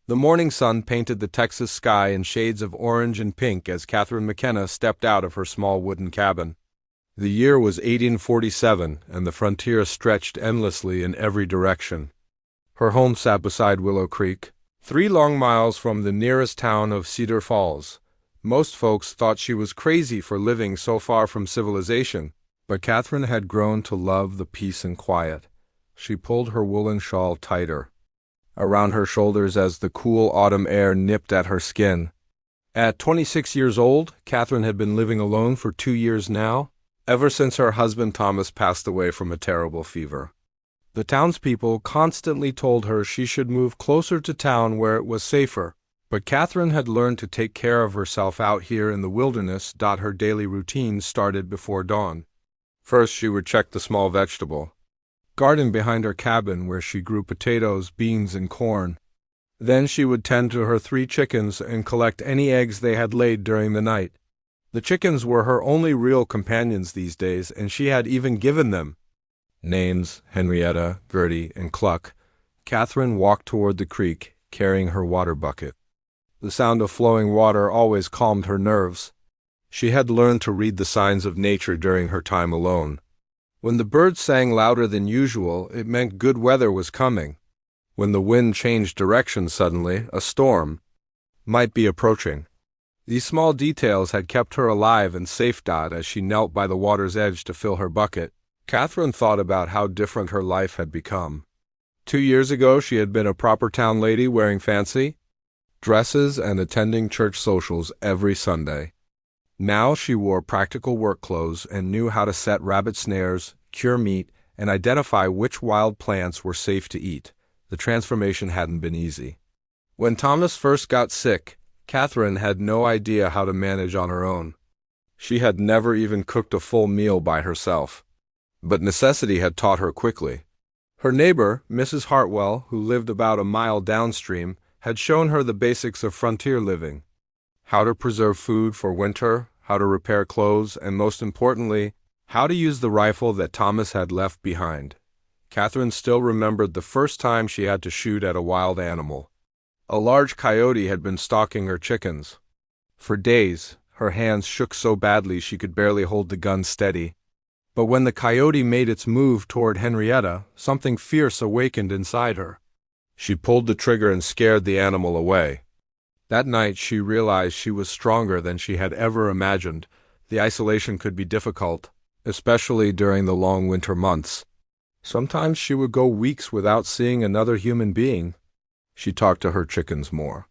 The morning sun painted the Texas sky in shades of orange and pink as Catherine McKenna stepped out of her small wooden cabin. The year was 1847, and the frontier stretched endlessly in every direction. Her home sat beside Willow Creek, 3 long miles from the nearest town of Cedar Falls. Most folks thought she was crazy for living so far from civilization, but Catherine had grown to love the peace and quiet. She pulled her woolen shawl tighter around her shoulders as the cool autumn air nipped at her skin. At 26 years old, Catherine had been living alone for 2 years now, ever since her husband Thomas passed away from a terrible fever. The townspeople constantly told her she should move closer to town where it was safer, but Catherine had learned to take care of herself out here in the wilderness. Her daily routine started before dawn. First, she would check the small vegetable garden behind her cabin where she grew potatoes, beans, and corn. Then she would tend to her 3 chickens and collect any eggs they had laid during the night. The chickens were her only real companions these days, and she had even given them names: Henrietta, Gertie, and Cluck. Catherine walked toward the creek, carrying her water bucket. The sound of flowing water always calmed her nerves. She had learned to read the signs of nature during her time alone. When the birds sang louder than usual, it meant good weather was coming. When the wind changed direction suddenly, a storm might be approaching. These small details had kept her alive and safe. As she knelt by the water's edge to fill her bucket, Catherine thought about how different her life had become. 2 years ago, she had been a proper town lady, wearing fancy dresses and attending church socials every Sunday. Now she wore practical work clothes and knew how to set rabbit snares, cure meat, and identify which wild plants were safe to eat. The transformation hadn't been easy. When Thomas first got sick, Catherine had no idea how to manage on her own. She had never even cooked a full meal by herself. But necessity had taught her quickly. Her neighbor, Mrs. Hartwell, who lived about a mile downstream, had shown her the basics of frontier living: how to preserve food for winter, how to repair clothes, and most importantly, how to use the rifle that Thomas had left behind. Catherine still remembered the first time she had to shoot at a wild animal. A large coyote had been stalking her chickens. For days, her hands shook so badly she could barely hold the gun steady. But when the coyote made its move toward Henrietta, something fierce awakened inside her. She pulled the trigger and scared the animal away. That night she realized she was stronger than she had ever imagined. The isolation could be difficult, especially during the long winter months. Sometimes she would go weeks without seeing another human being. She talked to her chickens more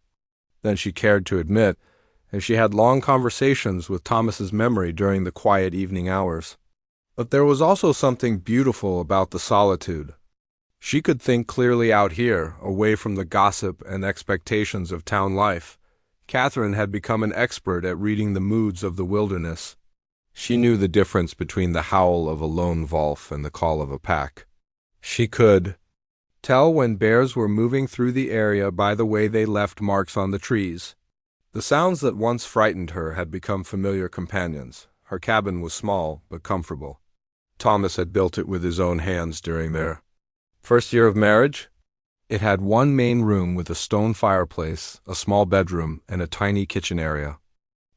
than she cared to admit, and she had long conversations with Thomas's memory during the quiet evening hours. But there was also something beautiful about the solitude. She could think clearly out here, away from the gossip and expectations of town life. Catherine had become an expert at reading the moods of the wilderness. She knew the difference between the howl of a lone wolf and the call of a pack. She could tell when bears were moving through the area by the way they left marks on the trees. The sounds that once frightened her had become familiar companions. Her cabin was small but comfortable. Thomas had built it with his own hands during their first year of marriage. It had one main room with a stone fireplace, a small bedroom, and a tiny kitchen area.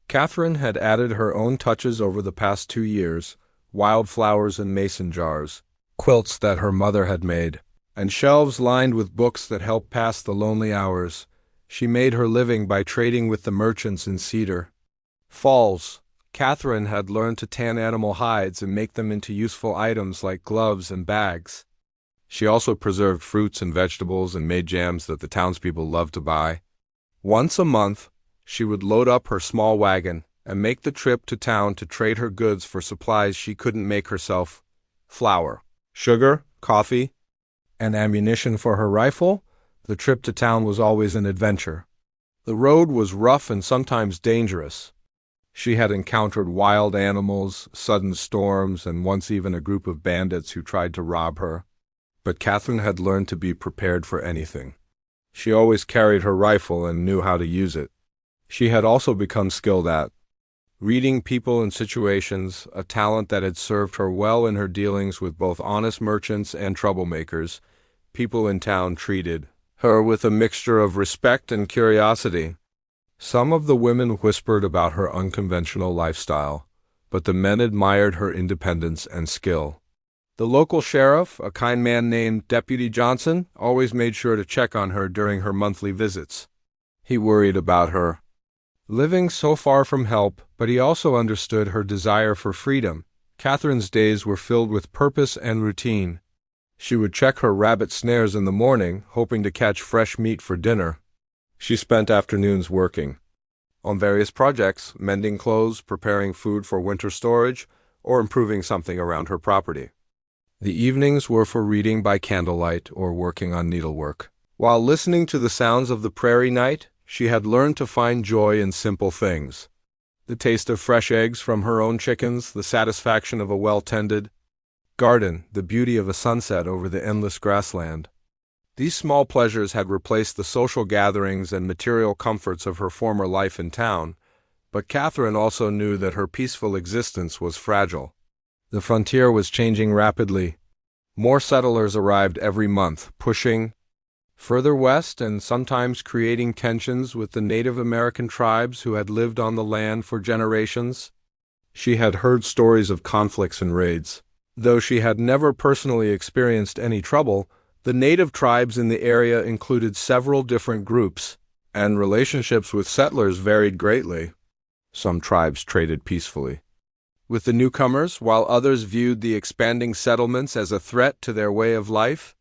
Catherine had added her own touches over the past 2 years: wildflowers in mason jars, quilts that her mother had made, and shelves lined with books that helped pass the lonely hours. She made her living by trading with the merchants in Cedar Falls. Catherine had learned to tan animal hides and make them into useful items like gloves and bags. She also preserved fruits and vegetables and made jams that the townspeople loved to buy. Once a month, she would load up her small wagon and make the trip to town to trade her goods for supplies she couldn't make herself: flour, sugar, coffee, and ammunition for her rifle. The trip to town was always an adventure. The road was rough and sometimes dangerous. She had encountered wild animals, sudden storms, and once even a group of bandits who tried to rob her. But Catherine had learned to be prepared for anything. She always carried her rifle and knew how to use it. She had also become skilled at reading people and situations, a talent that had served her well in her dealings with both honest merchants and troublemakers. People in town treated her with a mixture of respect and curiosity. Some of the women whispered about her unconventional lifestyle, but the men admired her independence and skill. The local sheriff, a kind man named Deputy Johnson, always made sure to check on her during her monthly visits. He worried about her living so far from help, but he also understood her desire for freedom. Catherine's days were filled with purpose and routine. She would check her rabbit snares in the morning, hoping to catch fresh meat for dinner. She spent afternoons working on various projects, mending clothes, preparing food for winter storage, or improving something around her property. The evenings were for reading by candlelight or working on needlework. While listening to the sounds of the prairie night, she had learned to find joy in simple things. The taste of fresh eggs from her own chickens, the satisfaction of a well-tended garden, the beauty of a sunset over the endless grassland. These small pleasures had replaced the social gatherings and material comforts of her former life in town, but Catherine also knew that her peaceful existence was fragile. The frontier was changing rapidly. More settlers arrived every month, pushing further west and sometimes creating tensions with the Native American tribes who had lived on the land for generations. She had heard stories of conflicts and raids. Though she had never personally experienced any trouble, the native tribes in the area included several different groups, and relationships with settlers varied greatly. Some tribes traded peacefully with the newcomers, while others viewed the expanding settlements as a threat to their way of life.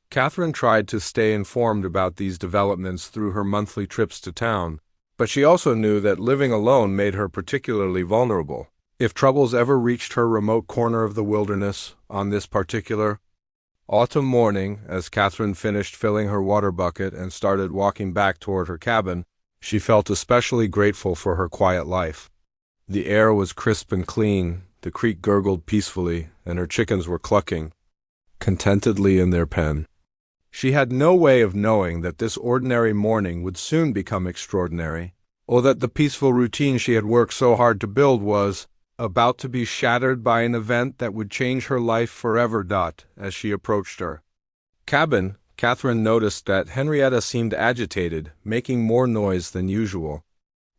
Catherine tried to stay informed about these developments through her monthly trips to town, but she also knew that living alone made her particularly vulnerable. If troubles ever reached her remote corner of the wilderness, on this particular autumn morning, as Catherine finished filling her water bucket and started walking back toward her cabin, she felt especially grateful for her quiet life. The air was crisp and clean, the creek gurgled peacefully, and her chickens were clucking contentedly in their pen. She had no way of knowing that this ordinary morning would soon become extraordinary, or that the peaceful routine she had worked so hard to build was about to be shattered by an event that would change her life forever. As she approached her cabin, Catherine noticed that Henrietta seemed agitated, making more noise than usual.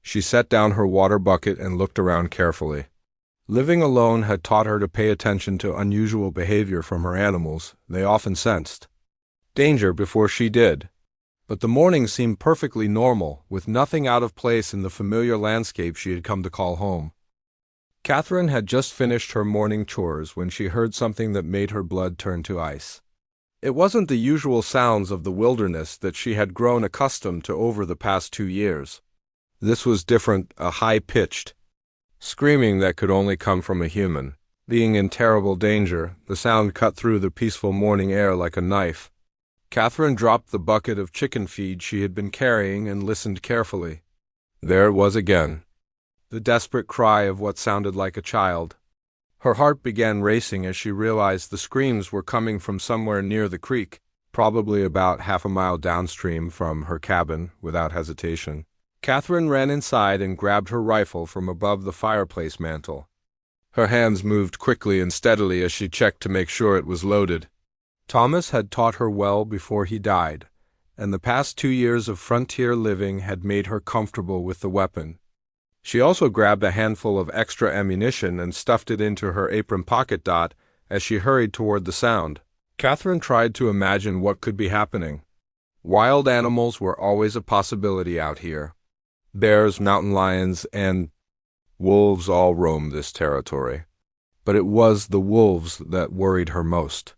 She set down her water bucket and looked around carefully. Living alone had taught her to pay attention to unusual behavior from her animals. They often sensed danger before she did. But the morning seemed perfectly normal, with nothing out of place in the familiar landscape she had come to call home. Catherine had just finished her morning chores when she heard something that made her blood turn to ice. It wasn't the usual sounds of the wilderness that she had grown accustomed to over the past 2 years. This was different, a high-pitched screaming that could only come from a human. Being in terrible danger, the sound cut through the peaceful morning air like a knife. Catherine dropped the bucket of chicken feed she had been carrying and listened carefully. There it was again, the desperate cry of what sounded like a child. Her heart began racing as she realized the screams were coming from somewhere near the creek, probably about half a mile downstream from her cabin. Without hesitation, Catherine ran inside and grabbed her rifle from above the fireplace mantel. Her hands moved quickly and steadily as she checked to make sure it was loaded. Thomas had taught her well before he died, and the past 2 years of frontier living had made her comfortable with the weapon. She also grabbed a handful of extra ammunition and stuffed it into her apron pocket. As she hurried toward the sound, Catherine tried to imagine what could be happening. Wild animals were always a possibility out here. Bears, mountain lions, and wolves all roamed this territory. But it was the wolves that worried her most.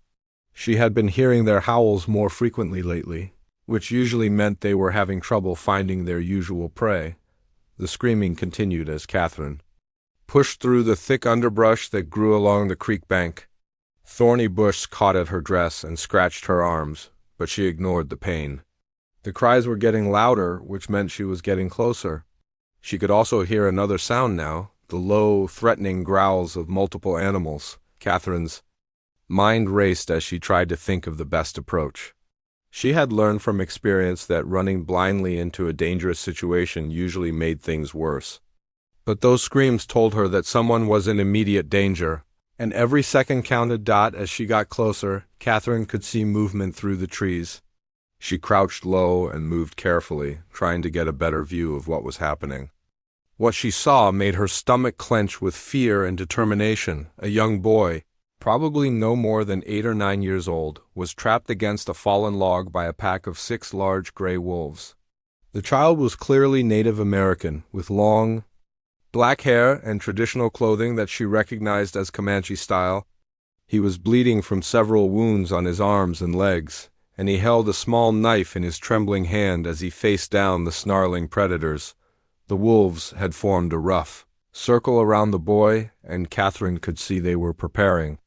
She had been hearing their howls more frequently lately, which usually meant they were having trouble finding their usual prey. The screaming continued as Catherine pushed through the thick underbrush that grew along the creek bank. Thorny bush caught at her dress and scratched her arms, but she ignored the pain. The cries were getting louder, which meant she was getting closer. She could also hear another sound now, the low, threatening growls of multiple animals. Catherine's mind raced as she tried to think of the best approach. She had learned from experience that running blindly into a dangerous situation usually made things worse. But those screams told her that someone was in immediate danger, and every second counted. As she got closer, Catherine could see movement through the trees. She crouched low and moved carefully, trying to get a better view of what was happening. What she saw made her stomach clench with fear and determination. A young boy, probably no more than 8 or 9 years old, was trapped against a fallen log by a pack of 6 large gray wolves. The child was clearly Native American, with long, black hair and traditional clothing that she recognized as Comanche style. He was bleeding from several wounds on his arms and legs, and he held a small knife in his trembling hand as he faced down the snarling predators. The wolves had formed a rough circle around the boy, and Catherine could see they were preparing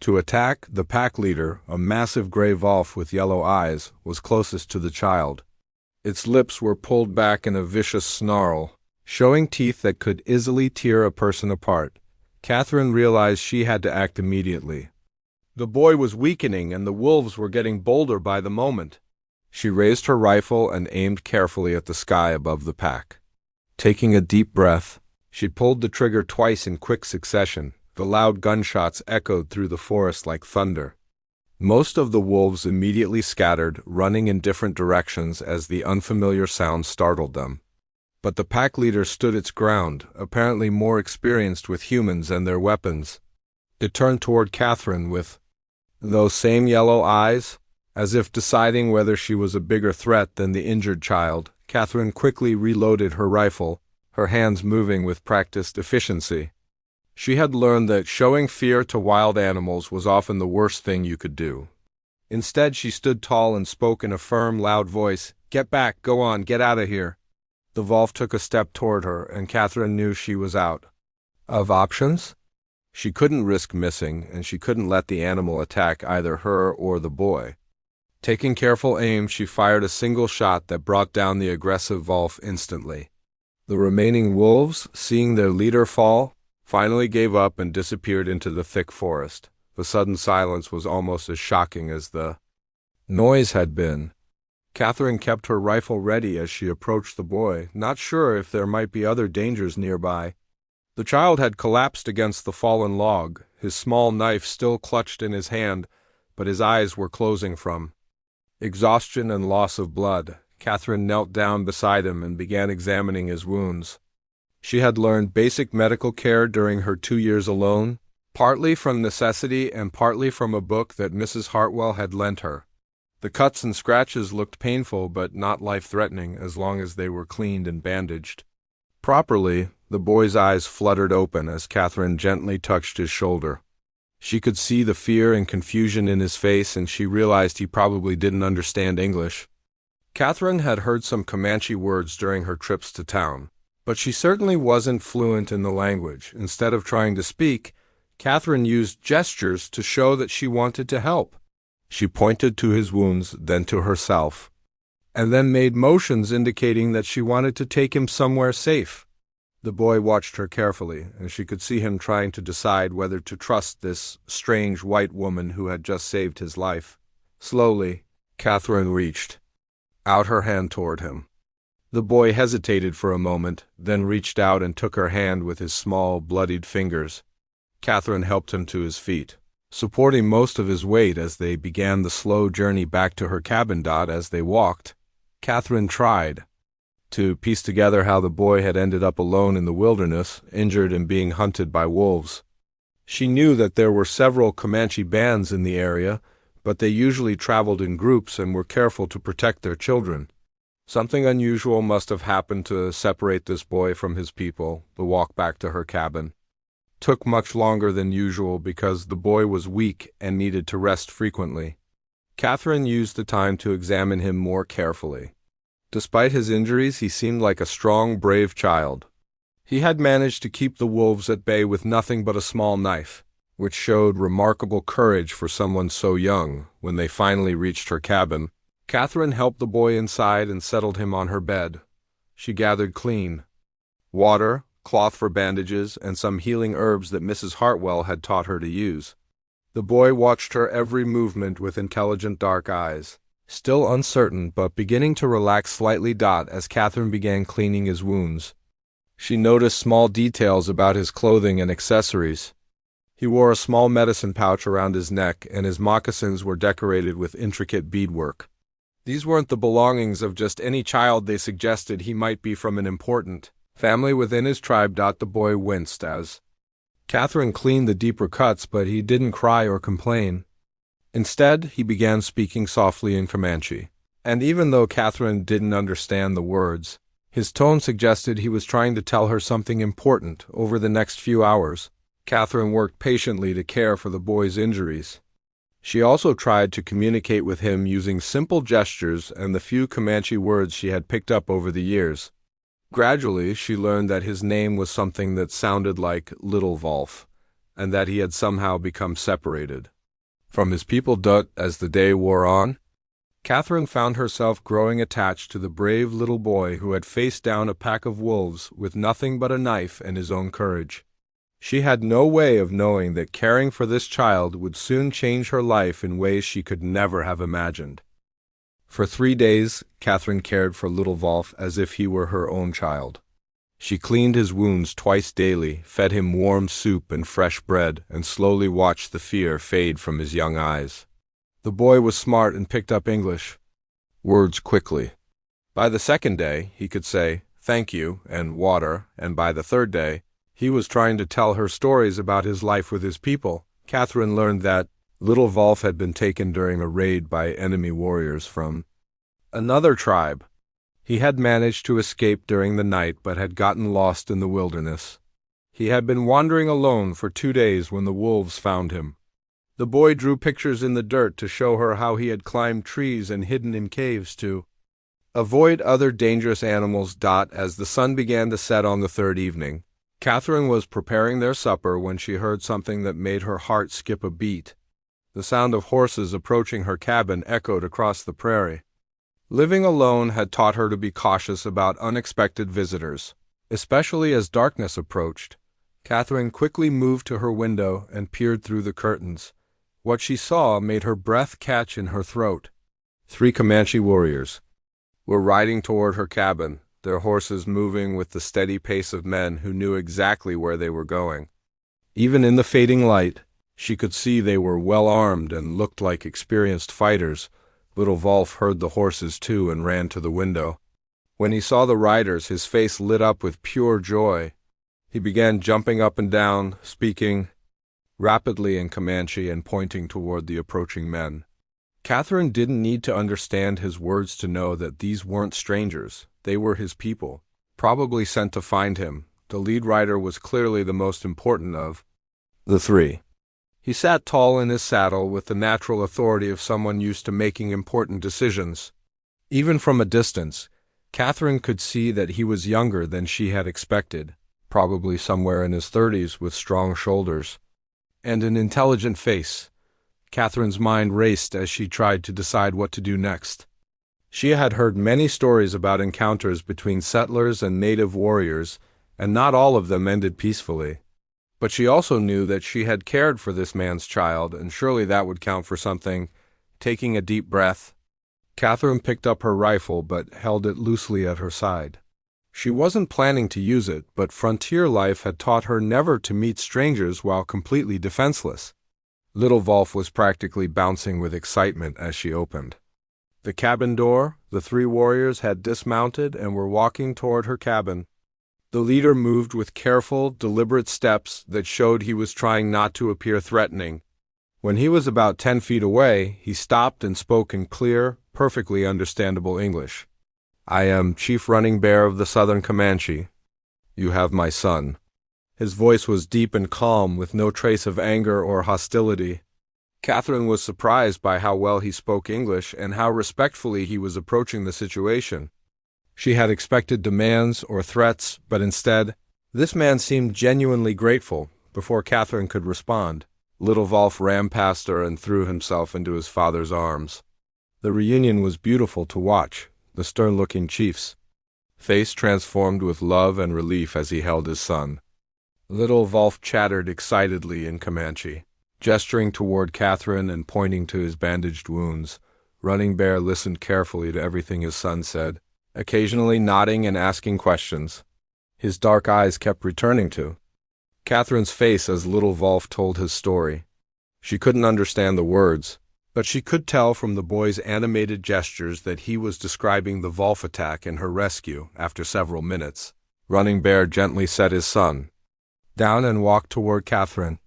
to attack. The pack leader, a massive gray wolf with yellow eyes, was closest to the child. Its lips were pulled back in a vicious snarl, showing teeth that could easily tear a person apart. Catherine realized she had to act immediately. The boy was weakening and the wolves were getting bolder by the moment. She raised her rifle and aimed carefully at the sky above the pack. Taking a deep breath, she pulled the trigger twice in quick succession. The loud gunshots echoed through the forest like thunder. Most of the wolves immediately scattered, running in different directions as the unfamiliar sound startled them. But the pack leader stood its ground, apparently more experienced with humans and their weapons. It turned toward Catherine with those same yellow eyes, as if deciding whether she was a bigger threat than the injured child. Catherine quickly reloaded her rifle, her hands moving with practiced efficiency. She had learned that showing fear to wild animals was often the worst thing you could do. Instead, she stood tall and spoke in a firm, loud voice, "Get back, go on, get out of here." The wolf took a step toward her, and Catherine knew she was out of options. She couldn't risk missing, and she couldn't let the animal attack either her or the boy. Taking careful aim, she fired a single shot that brought down the aggressive wolf instantly. The remaining wolves, seeing their leader fall, finally gave up and disappeared into the thick forest. The sudden silence was almost as shocking as the noise had been. Catherine kept her rifle ready as she approached the boy, not sure if there might be other dangers nearby. The child had collapsed against the fallen log, his small knife still clutched in his hand, but his eyes were closing from exhaustion and loss of blood. Catherine knelt down beside him and began examining his wounds. She had learned basic medical care during her 2 years alone, partly from necessity and partly from a book that Mrs. Hartwell had lent her. The cuts and scratches looked painful but not life-threatening as long as they were cleaned and bandaged properly. The boy's eyes fluttered open as Catherine gently touched his shoulder. She could see the fear and confusion in his face, and she realized he probably didn't understand English. Catherine had heard some Comanche words during her trips to town, but she certainly wasn't fluent in the language. Instead of trying to speak, Catherine used gestures to show that she wanted to help. She pointed to his wounds, then to herself, and then made motions indicating that she wanted to take him somewhere safe. The boy watched her carefully, and she could see him trying to decide whether to trust this strange white woman who had just saved his life. Slowly, Catherine reached out her hand toward him. The boy hesitated for a moment, then reached out and took her hand with his small, bloodied fingers. Catherine helped him to his feet, supporting most of his weight as they began the slow journey back to her cabin. As they walked, Catherine tried to piece together how the boy had ended up alone in the wilderness, injured and being hunted by wolves. She knew that there were several Comanche bands in the area, but they usually traveled in groups and were careful to protect their children. Something unusual must have happened to separate this boy from his people. The walk back to her cabin took much longer than usual because the boy was weak and needed to rest frequently. Catherine used the time to examine him more carefully. Despite his injuries, he seemed like a strong, brave child. He had managed to keep the wolves at bay with nothing but a small knife, which showed remarkable courage for someone so young. When they finally reached her cabin, Catherine helped the boy inside and settled him on her bed. She gathered clean water, cloth for bandages, and some healing herbs that Mrs. Hartwell had taught her to use. The boy watched her every movement with intelligent dark eyes, still uncertain but beginning to relax slightly. As Catherine began cleaning his wounds, she noticed small details about his clothing and accessories. He wore a small medicine pouch around his neck, and his moccasins were decorated with intricate beadwork. These weren't the belongings of just any child. They suggested he might be from an important family within his tribe. The boy winced as Catherine cleaned the deeper cuts, but he didn't cry or complain. Instead, he began speaking softly in Comanche. And even though Catherine didn't understand the words, his tone suggested he was trying to tell her something important. Over the next few hours, Catherine worked patiently to care for the boy's injuries. She also tried to communicate with him using simple gestures and the few Comanche words she had picked up over the years. Gradually, she learned that his name was something that sounded like Little Wolf, and that he had somehow become separated from his people. As the day wore on, Catherine found herself growing attached to the brave little boy who had faced down a pack of wolves with nothing but a knife and his own courage. She had no way of knowing that caring for this child would soon change her life in ways she could never have imagined. For 3 days, Catherine cared for Little Wolf as if he were her own child. She cleaned his wounds twice daily, fed him warm soup and fresh bread, and slowly watched the fear fade from his young eyes. The boy was smart and picked up English words quickly. By the second day, he could say, "Thank you," and "water," and by the third day, he was trying to tell her stories about his life with his people. Catherine learned that Little Wolf had been taken during a raid by enemy warriors from another tribe. He had managed to escape during the night but had gotten lost in the wilderness. He had been wandering alone for 2 days when the wolves found him. The boy drew pictures in the dirt to show her how he had climbed trees and hidden in caves to avoid other dangerous animals. As the sun began to set on the third evening, Catherine was preparing their supper when she heard something that made her heart skip a beat. The sound of horses approaching her cabin echoed across the prairie. Living alone had taught her to be cautious about unexpected visitors, especially as darkness approached. Catherine quickly moved to her window and peered through the curtains. What she saw made her breath catch in her throat. 3 Comanche warriors were riding toward her cabin, their horses moving with the steady pace of men who knew exactly where they were going. Even in the fading light, she could see they were well armed and looked like experienced fighters. Little Wolf heard the horses too and ran to the window. When he saw the riders, his face lit up with pure joy. He began jumping up and down, speaking rapidly in Comanche and pointing toward the approaching men. Catherine didn't need to understand his words to know that these weren't strangers. They were his people, probably sent to find him. The lead rider was clearly the most important of the 3. He sat tall in his saddle with the natural authority of someone used to making important decisions. Even from a distance, Catherine could see that he was younger than she had expected, probably somewhere in his 30s with strong shoulders and an intelligent face. Catherine's mind raced as she tried to decide what to do next. She had heard many stories about encounters between settlers and native warriors, and not all of them ended peacefully. But she also knew that she had cared for this man's child, and surely that would count for something. Taking a deep breath, Catherine picked up her rifle but held it loosely at her side. She wasn't planning to use it, but frontier life had taught her never to meet strangers while completely defenseless. Little Wolf was practically bouncing with excitement as she opened the cabin door. The 3 warriors had dismounted and were walking toward her cabin. The leader moved with careful, deliberate steps that showed he was trying not to appear threatening. When he was about 10 feet away, he stopped and spoke in clear, perfectly understandable English. "I am Chief Running Bear of the Southern Comanche. You have my son." His voice was deep and calm, with no trace of anger or hostility. Catherine was surprised by how well he spoke English and how respectfully he was approaching the situation. She had expected demands or threats, but instead, this man seemed genuinely grateful. Before Catherine could respond, Little Wolf ran past her and threw himself into his father's arms. The reunion was beautiful to watch. The stern-looking chief's face transformed with love and relief as he held his son. Little Wolf chattered excitedly in Comanche, gesturing toward Catherine and pointing to his bandaged wounds. Running Bear listened carefully to everything his son said, occasionally nodding and asking questions. His dark eyes kept returning to Catherine's face as Little Wolf told his story. She couldn't understand the words, But she could tell from the boy's animated gestures that he was describing the Wolf attack and her rescue. After several minutes, Running Bear gently set his son down and walked toward Catherine.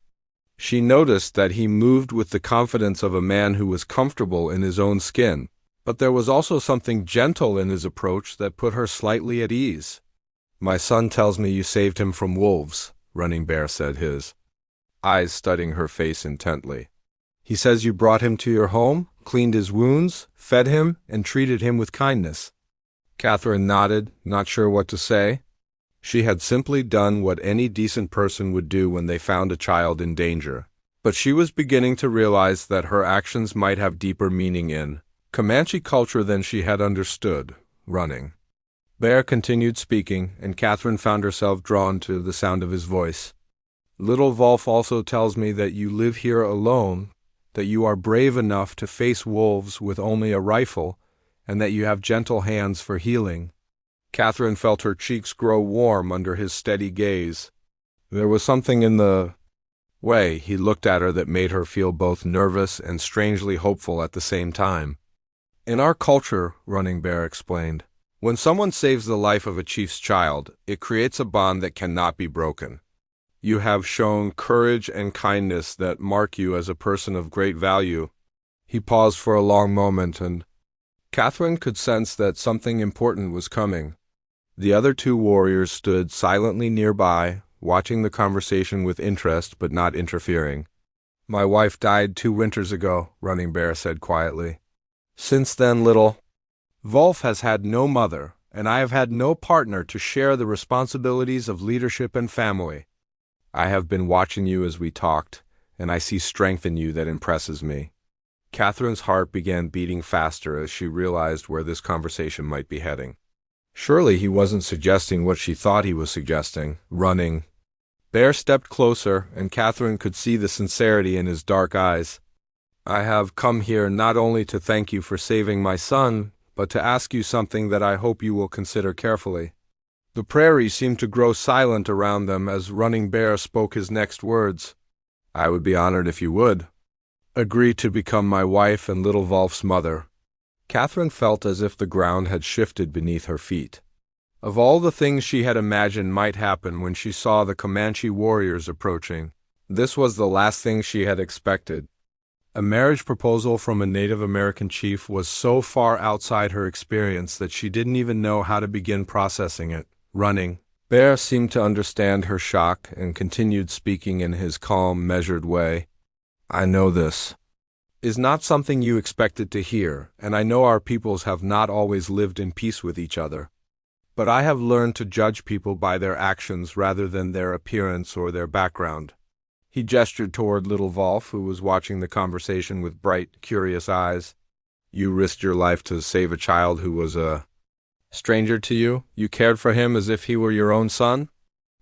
She noticed that he moved with the confidence of a man who was comfortable in his own skin, but there was also something gentle in his approach that put her slightly at ease. "My son tells me you saved him from wolves," Running Bear said, his eyes studying her face intently. "He says you brought him to your home, cleaned his wounds, fed him, and treated him with kindness." Catherine nodded, not sure what to say. She had simply done what any decent person would do when they found a child in danger. But she was beginning to realize that her actions might have deeper meaning in Comanche culture than she had understood. Running Bear continued speaking, and Catherine found herself drawn to the sound of his voice. "Little Wolf also tells me that you live here alone, that you are brave enough to face wolves with only a rifle, and that you have gentle hands for healing." Catherine felt her cheeks grow warm under his steady gaze. There was something in the way he looked at her that made her feel both nervous and strangely hopeful at the same time. "In our culture," Running Bear explained, "when someone saves the life of a chief's child, it creates a bond that cannot be broken. You have shown courage and kindness that mark you as a person of great value." He paused for a long moment, and Catherine could sense that something important was coming. The other two warriors stood silently nearby, watching the conversation with interest but not interfering. "My wife died 2 winters ago," Running Bear said quietly. "Since then, Little Wolf has had no mother, and I have had no partner to share the responsibilities of leadership and family. I have been watching you as we talked, and I see strength in you that impresses me." Catherine's heart began beating faster as she realized where this conversation might be heading. Surely he wasn't suggesting what she thought he was suggesting. Running Bear stepped closer, and Catherine could see the sincerity in his dark eyes. "I have come here not only to thank you for saving my son, but to ask you something that I hope you will consider carefully." The prairie seemed to grow silent around them as Running Bear spoke his next words. "I would be honored if you would agree to become my wife and Little Wolf's mother." Catherine felt as if the ground had shifted beneath her feet. Of all the things she had imagined might happen when she saw the Comanche warriors approaching, this was the last thing she had expected. A marriage proposal from a Native American chief was so far outside her experience that she didn't even know how to begin processing it. Running Bear seemed to understand her shock and continued speaking in his calm, measured way. "I know this is not something you expected to hear, and I know our peoples have not always lived in peace with each other. But I have learned to judge people by their actions rather than their appearance or their background." He gestured toward Little Wolf, who was watching the conversation with bright, curious eyes. "You risked your life to save a child who was a stranger to you. You cared for him as if he were your own son.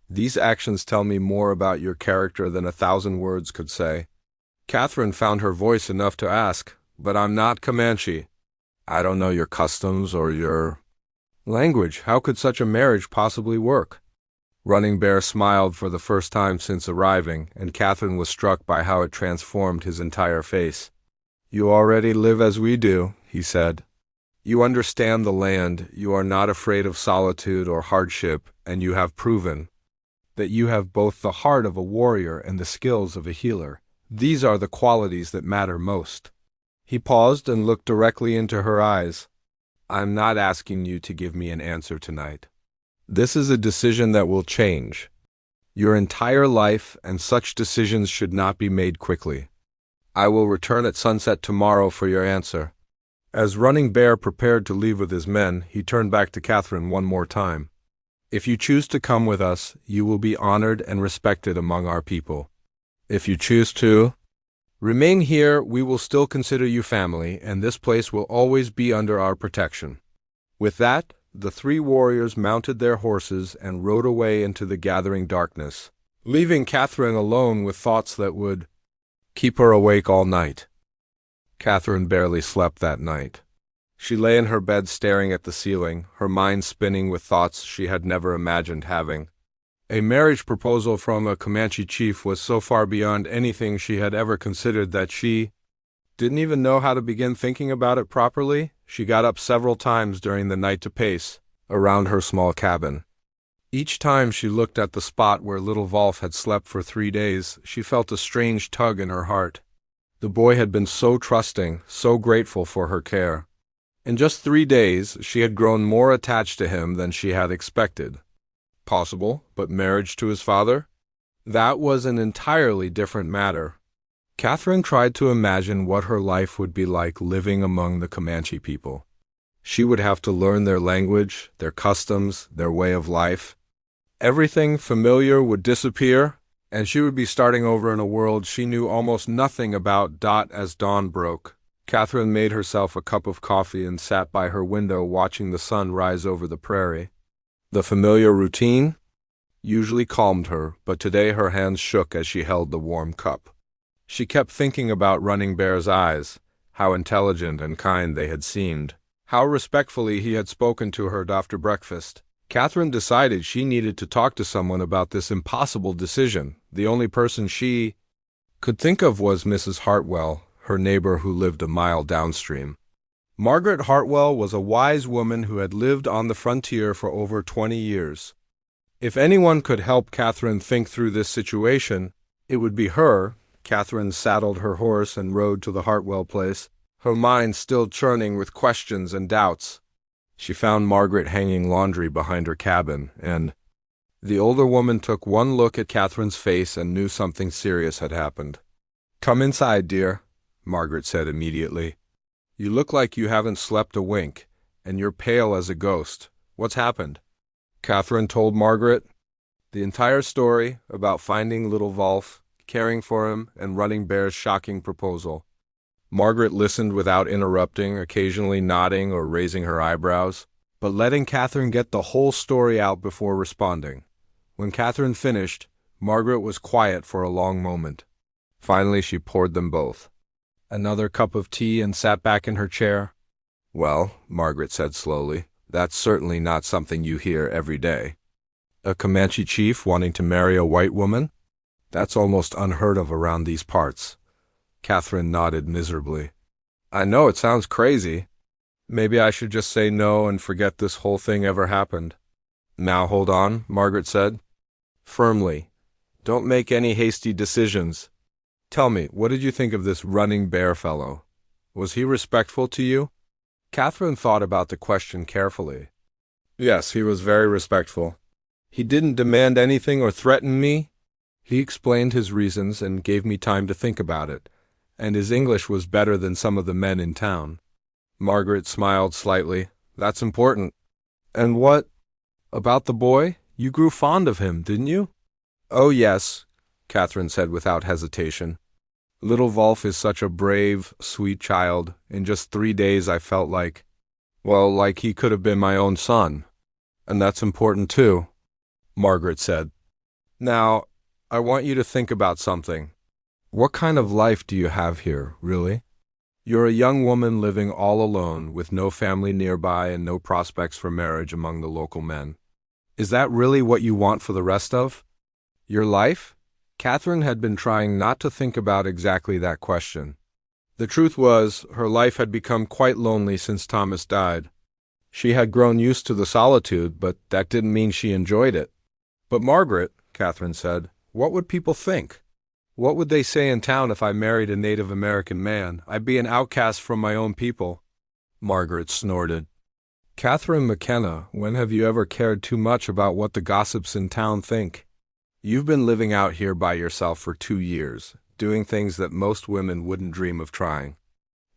These actions tell me more about your character than 1,000 words could say." Catherine found her voice enough to ask, "But I'm not Comanche. I don't know your customs or your language. How could such a marriage possibly work?" Running Bear smiled for the first time since arriving, and Catherine was struck by how it transformed his entire face. "You already live as we do," he said. "You understand the land, you are not afraid of solitude or hardship, and you have proven that you have both the heart of a warrior and the skills of a healer. These are the qualities that matter most." He paused and looked directly into her eyes. "I'm not asking you to give me an answer tonight. This is a decision that will change your entire life, and such decisions should not be made quickly. I will return at sunset tomorrow for your answer." As Running Bear prepared to leave with his men, he turned back to Catherine one more time. "If you choose to come with us, you will be honored and respected among our people. If you choose to remain here, we will still consider you family, and this place will always be under our protection." With that, the 3 warriors mounted their horses and rode away into the gathering darkness, leaving Catherine alone with thoughts that would keep her awake all night. Catherine barely slept that night. She lay in her bed staring at the ceiling, her mind spinning with thoughts she had never imagined having. A marriage proposal from a Comanche chief was so far beyond anything she had ever considered that she Didn't even know how to begin thinking about it properly. She got up several times during the night to pace around her small cabin. Each time she looked at the spot where little Wolf had slept for 3 days, she felt a strange tug in her heart. The boy had been so trusting, so grateful for her care. In just 3 days, she had grown more attached to him than she had expected. Possible, but marriage to his father? That was an entirely different matter. Catherine tried to imagine what her life would be like living among the Comanche people. She would have to learn their language, their customs, their way of life. Everything familiar would disappear, and she would be starting over in a world she knew almost nothing about. As dawn broke, Catherine made herself a cup of coffee and sat by her window watching the sun rise over the prairie. The familiar routine usually calmed her, but today her hands shook as she held the warm cup. She kept thinking about Running Bear's eyes, how intelligent and kind they had seemed, how respectfully he had spoken to her after breakfast. Catherine decided she needed to talk to someone about this impossible decision. The only person she could think of was Mrs. Hartwell, her neighbor who lived a mile downstream. Margaret Hartwell was a wise woman who had lived on the frontier for over 20 years. If anyone could help Catherine think through this situation, it would be her. Catherine saddled her horse and rode to the Hartwell place, her mind still churning with questions and doubts. She found Margaret hanging laundry behind her cabin, and the older woman took one look at Catherine's face and knew something serious had happened. "Come inside, dear," Margaret said immediately. "You look like you haven't slept a wink, and you're pale as a ghost. What's happened?" Catherine told Margaret the entire story about finding little Wolf, caring for him, and Running Bear's shocking proposal. Margaret listened without interrupting, occasionally nodding or raising her eyebrows, but letting Catherine get the whole story out before responding. When Catherine finished, Margaret was quiet for a long moment. Finally, she poured them both another cup of tea and sat back in her chair. "Well," Margaret said slowly, "that's certainly not something you hear every day. A Comanche chief wanting to marry a white woman? That's almost unheard of around these parts." Catherine nodded miserably. "I know it sounds crazy. Maybe I should just say no and forget this whole thing ever happened." "Now hold on," Margaret said firmly. "Don't make any hasty decisions. Tell me, what did you think of this Running Bear fellow? Was he respectful to you?" Catherine thought about the question carefully. "Yes, he was very respectful. He didn't demand anything or threaten me. He explained his reasons and gave me time to think about it, and his English was better than some of the men in town." Margaret smiled slightly. "That's important. And what about the boy? You grew fond of him, didn't you?" "Oh, yes," Catherine said without hesitation. "Little Wolf is such a brave, sweet child. In just 3 days I felt like he could have been my own son. And that's important too," Margaret said. "Now, I want you to think about something. What kind of life do you have here, really? You're a young woman living all alone, with no family nearby and no prospects for marriage among the local men. Is that really what you want for the rest of your life?" Catherine had been trying not to think about exactly that question. The truth was, her life had become quite lonely since Thomas died. She had grown used to the solitude, but that didn't mean she enjoyed it. "But Margaret," Catherine said, "what would people think? What would they say in town if I married a Native American man? I'd be an outcast from my own people." Margaret snorted. "Catherine McKenna, when have you ever cared too much about what the gossips in town think? You've been living out here by yourself for 2 years, doing things that most women wouldn't dream of trying.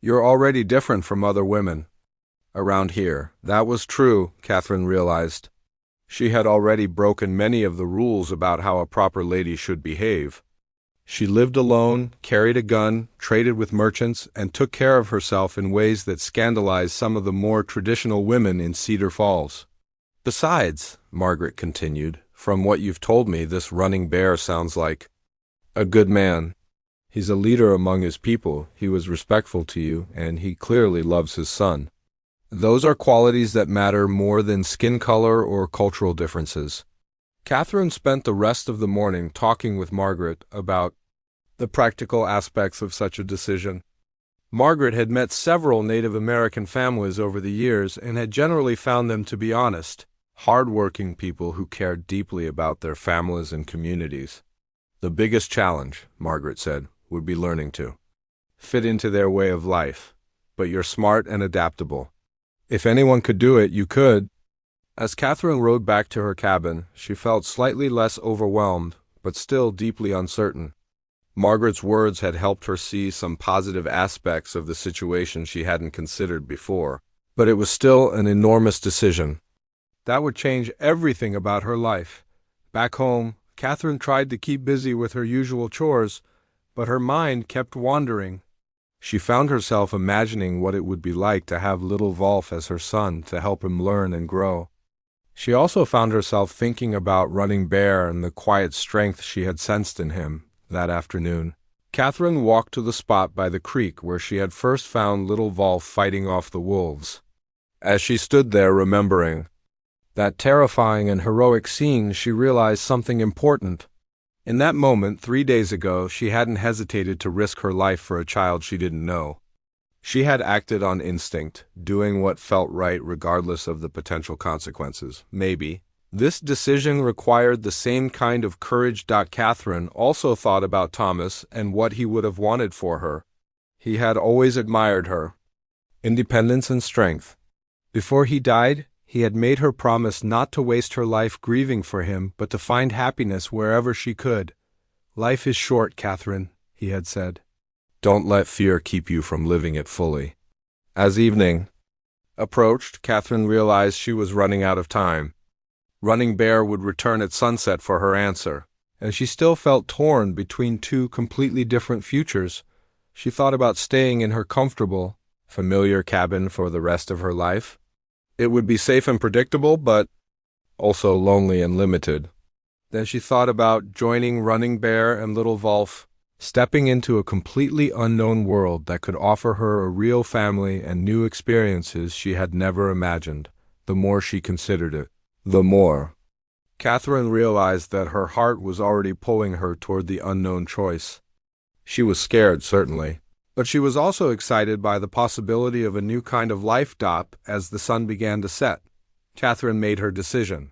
You're already different from other women around here." That was true, Catherine realized. She had already broken many of the rules about how a proper lady should behave. She lived alone, carried a gun, traded with merchants, and took care of herself in ways that scandalized some of the more traditional women in Cedar Falls. "Besides," Margaret continued, "from what you've told me, this Running Bear sounds like a good man. He's a leader among his people, he was respectful to you, and he clearly loves his son. Those are qualities that matter more than skin color or cultural differences." Catherine spent the rest of the morning talking with Margaret about the practical aspects of such a decision. Margaret had met several Native American families over the years and had generally found them to be honest, hard-working people who cared deeply about their families and communities. The biggest challenge, Margaret said, would be learning to fit into their way of life. But you're smart and adaptable. If anyone could do it, you could. As Catherine rode back to her cabin, she felt slightly less overwhelmed, but still deeply uncertain. Margaret's words had helped her see some positive aspects of the situation she hadn't considered before, but it was still an enormous decision. That would change everything about her life. Back home, Catherine tried to keep busy with her usual chores, but her mind kept wandering. She found herself imagining what it would be like to have little Wolf as her son to help him learn and grow. She also found herself thinking about Running Bear and the quiet strength she had sensed in him. That afternoon, Catherine walked to the spot by the creek where she had first found little Wolf fighting off the wolves. As she stood there remembering that terrifying and heroic scene, she realized something important. In that moment, 3 days ago, she hadn't hesitated to risk her life for a child she didn't know. She had acted on instinct, doing what felt right regardless of the potential consequences. Maybe this decision required the same kind of courage. Catherine also thought about Thomas and what he would have wanted for her. He had always admired her independence and strength. Before he died, he had made her promise not to waste her life grieving for him, but to find happiness wherever she could. "Life is short, Catherine," he had said. "Don't let fear keep you from living it fully." As evening approached, Catherine realized she was running out of time. Running Bear would return at sunset for her answer, and she still felt torn between two completely different futures. She thought about staying in her comfortable, familiar cabin for the rest of her life. It would be safe and predictable, but also lonely and limited. Then she thought about joining Running Bear and Little Wolf, stepping into a completely unknown world that could offer her a real family and new experiences she had never imagined. The more she considered it, the more Catherine realized that her heart was already pulling her toward the unknown choice. She was scared, certainly, but she was also excited by the possibility of a new kind of life. As the sun began to set, Catherine made her decision.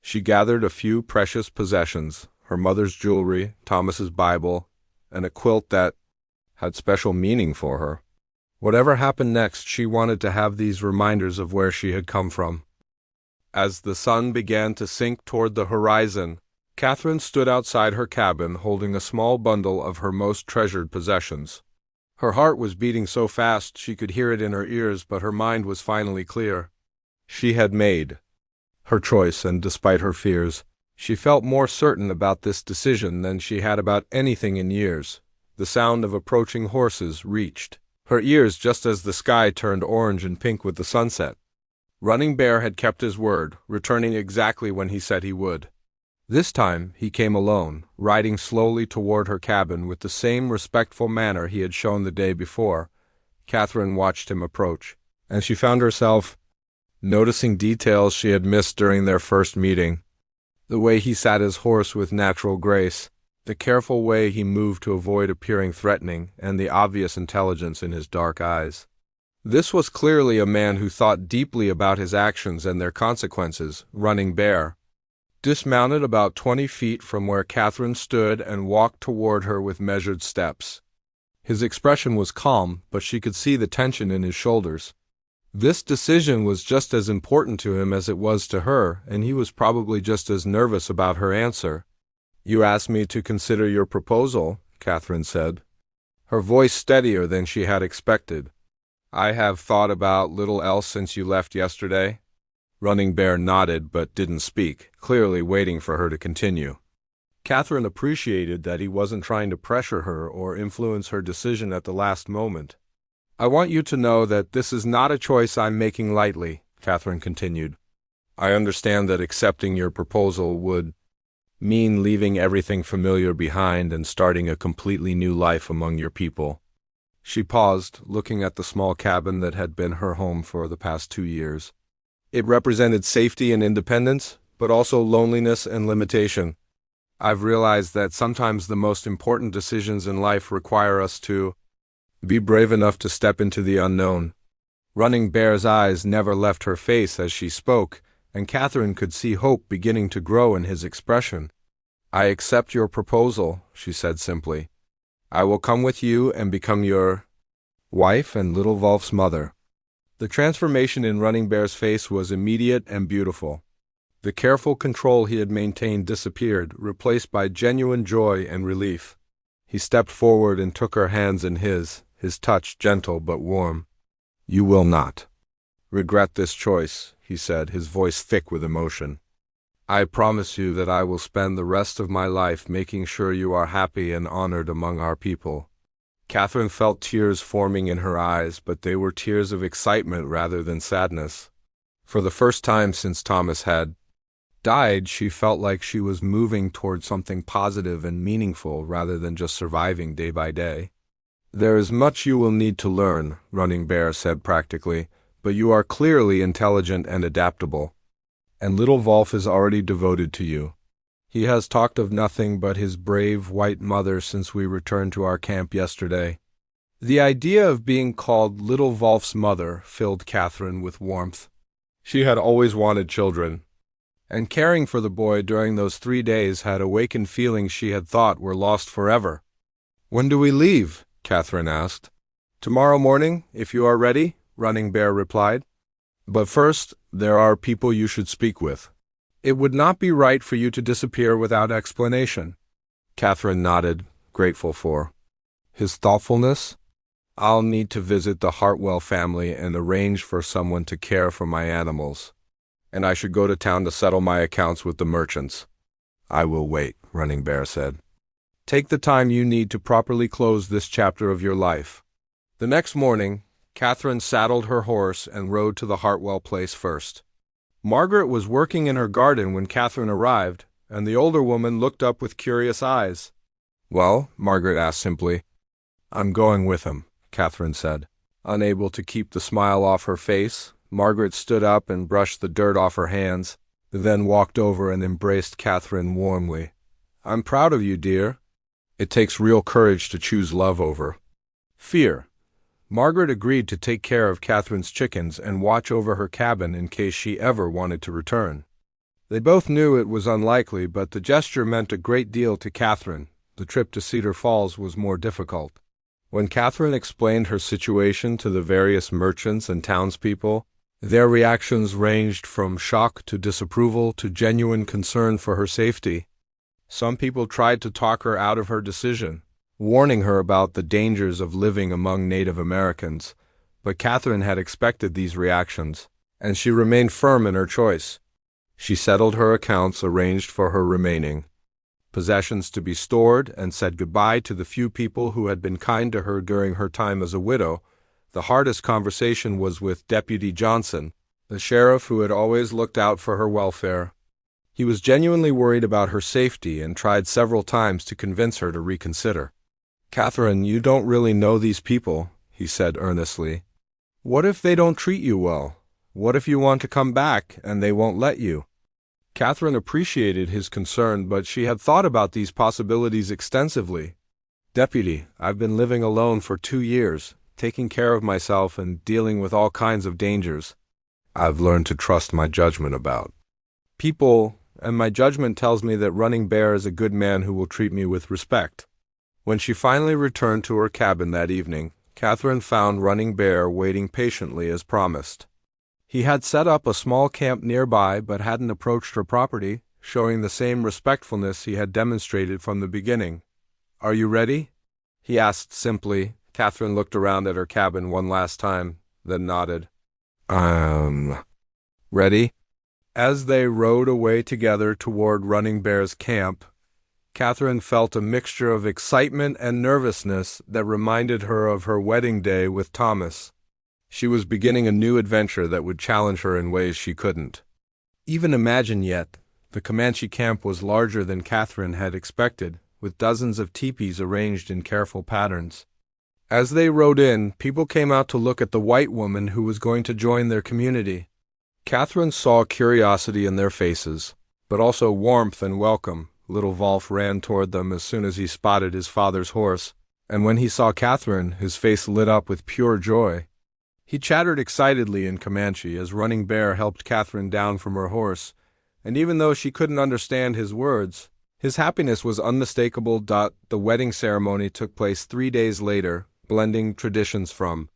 She gathered a few precious possessions, her mother's jewelry, Thomas's Bible, and a quilt that had special meaning for her. Whatever happened next, she wanted to have these reminders of where she had come from. As the sun began to sink toward the horizon, Catherine stood outside her cabin holding a small bundle of her most treasured possessions. Her heart was beating so fast she could hear it in her ears, but her mind was finally clear. She had made her choice, and despite her fears, she felt more certain about this decision than she had about anything in years. The sound of approaching horses reached her ears just as the sky turned orange and pink with the sunset. Running Bear had kept his word, returning exactly when he said he would. This time he came alone, riding slowly toward her cabin with the same respectful manner he had shown the day before. Catherine watched him approach, and she found herself noticing details she had missed during their first meeting. The way he sat his horse with natural grace, the careful way he moved to avoid appearing threatening, and the obvious intelligence in his dark eyes. This was clearly a man who thought deeply about his actions and their consequences. Running Bear dismounted about 20 feet from where Catherine stood and walked toward her with measured steps. His expression was calm, but she could see the tension in his shoulders. This decision was just as important to him as it was to her, and he was probably just as nervous about her answer. "You asked me to consider your proposal," Catherine said, her voice steadier than she had expected. "I have thought about little else since you left yesterday." Running Bear nodded but didn't speak, clearly waiting for her to continue. Catherine appreciated that he wasn't trying to pressure her or influence her decision at the last moment. "I want you to know that this is not a choice I'm making lightly," Catherine continued. "I understand that accepting your proposal would mean leaving everything familiar behind and starting a completely new life among your people." She paused, looking at the small cabin that had been her home for the past 2 years. It represented safety and independence, but also loneliness and limitation. "I've realized that sometimes the most important decisions in life require us to Be brave enough to step into the unknown. Running Bear's eyes never left her face as she spoke, and Catherine could see hope beginning to grow in his expression. I accept your proposal, she said simply. I will come with you and become your wife and little Wolf's mother. The transformation in Running Bear's face was immediate and beautiful. The careful control he had maintained disappeared, replaced by genuine joy and relief. He stepped forward and took her hands in his touch gentle but warm. You will not regret this choice, he said, his voice thick with emotion. I promise you that I will spend the rest of my life making sure you are happy and honored among our people. Catherine felt tears forming in her eyes, but they were tears of excitement rather than sadness. For the first time since Thomas had died, she felt like she was moving toward something positive and meaningful rather than just surviving day by day. There is much you will need to learn, Running Bear said practically, but you are clearly intelligent and adaptable. And little Wolf is already devoted to you. He has talked of nothing but his brave white mother since we returned to our camp yesterday. The idea of being called little Wolf's mother filled Catherine with warmth. She had always wanted children, and caring for the boy during those 3 days had awakened feelings she had thought were lost forever. When do we leave? Catherine asked. Tomorrow morning, if you are ready, Running Bear replied. But first, there are people you should speak with. It would not be right for you to disappear without explanation. Catherine nodded, grateful for his thoughtfulness. I'll need to visit the Hartwell family and arrange for someone to care for my animals. And I should go to town to settle my accounts with the merchants. I will wait, Running Bear said. Take the time you need to properly close this chapter of your life. The next morning, Catherine saddled her horse and rode to the Hartwell place first. Margaret was working in her garden when Catherine arrived, and the older woman looked up with curious eyes. Well, Margaret asked simply. I'm going with him, Catherine said. Unable to keep the smile off her face, Margaret stood up and brushed the dirt off her hands, then walked over and embraced Catherine warmly. I'm proud of you, dear. It takes real courage to choose love over fear. Margaret agreed to take care of Catherine's chickens and watch over her cabin in case she ever wanted to return. They both knew it was unlikely, but the gesture meant a great deal to Catherine. The trip to Cedar Falls was more difficult. When Catherine explained her situation to the various merchants and townspeople, their reactions ranged from shock to disapproval to genuine concern for her safety. Some people tried to talk her out of her decision, warning her about the dangers of living among Native Americans, but Catherine had expected these reactions, and she remained firm in her choice. She settled her accounts, arranged for her remaining possessions to be stored, and said goodbye to the few people who had been kind to her during her time as a widow. The hardest conversation was with Deputy Johnson, the sheriff who had always looked out for her welfare. He was genuinely worried about her safety and tried several times to convince her to reconsider. Catherine, you don't really know these people, he said earnestly. What if they don't treat you well? What if you want to come back and they won't let you? Catherine appreciated his concern, but she had thought about these possibilities extensively. Deputy, I've been living alone for 2 years, taking care of myself and dealing with all kinds of dangers. I've learned to trust my judgment about people, and my judgment tells me that Running Bear is a good man who will treat me with respect. When she finally returned to her cabin that evening, Catherine found Running Bear waiting patiently as promised. He had set up a small camp nearby but hadn't approached her property, showing the same respectfulness he had demonstrated from the beginning. Are you ready? He asked simply. Catherine looked around at her cabin one last time, then nodded. Ready? As they rode away together toward Running Bear's camp, Catherine felt a mixture of excitement and nervousness that reminded her of her wedding day with Thomas. She was beginning a new adventure that would challenge her in ways she couldn't even imagine yet. The Comanche camp was larger than Catherine had expected, with dozens of teepees arranged in careful patterns. As they rode in, people came out to look at the white woman who was going to join their community. Catherine saw curiosity in their faces, but also warmth and welcome. Little Wolf ran toward them as soon as he spotted his father's horse. and when he saw Catherine, his face lit up with pure joy. He chattered excitedly in Comanche as Running Bear helped Catherine down from her horse, and even though she couldn't understand his words, his happiness was unmistakable. The wedding ceremony took place 3 days later, blending traditions from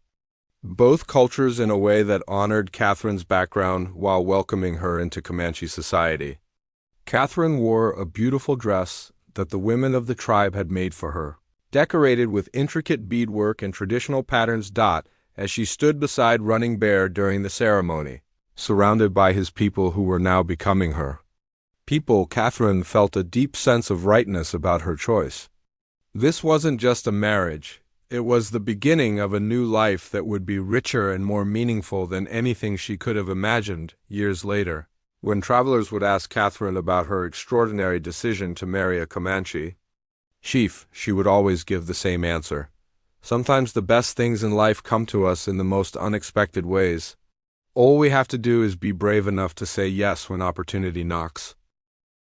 both cultures in a way that honored Catherine's background while welcoming her into Comanche society. Catherine wore a beautiful dress that the women of the tribe had made for her, decorated with intricate beadwork and traditional patterns. As she stood beside Running Bear during the ceremony, surrounded by his people who were now becoming her people, Catherine felt a deep sense of rightness about her choice. This wasn't just a marriage, it was the beginning of a new life that would be richer and more meaningful than anything she could have imagined years later. When travelers would ask Catherine about her extraordinary decision to marry a Comanche chief, she would always give the same answer. Sometimes the best things in life come to us in the most unexpected ways. All we have to do is be brave enough to say yes when opportunity knocks.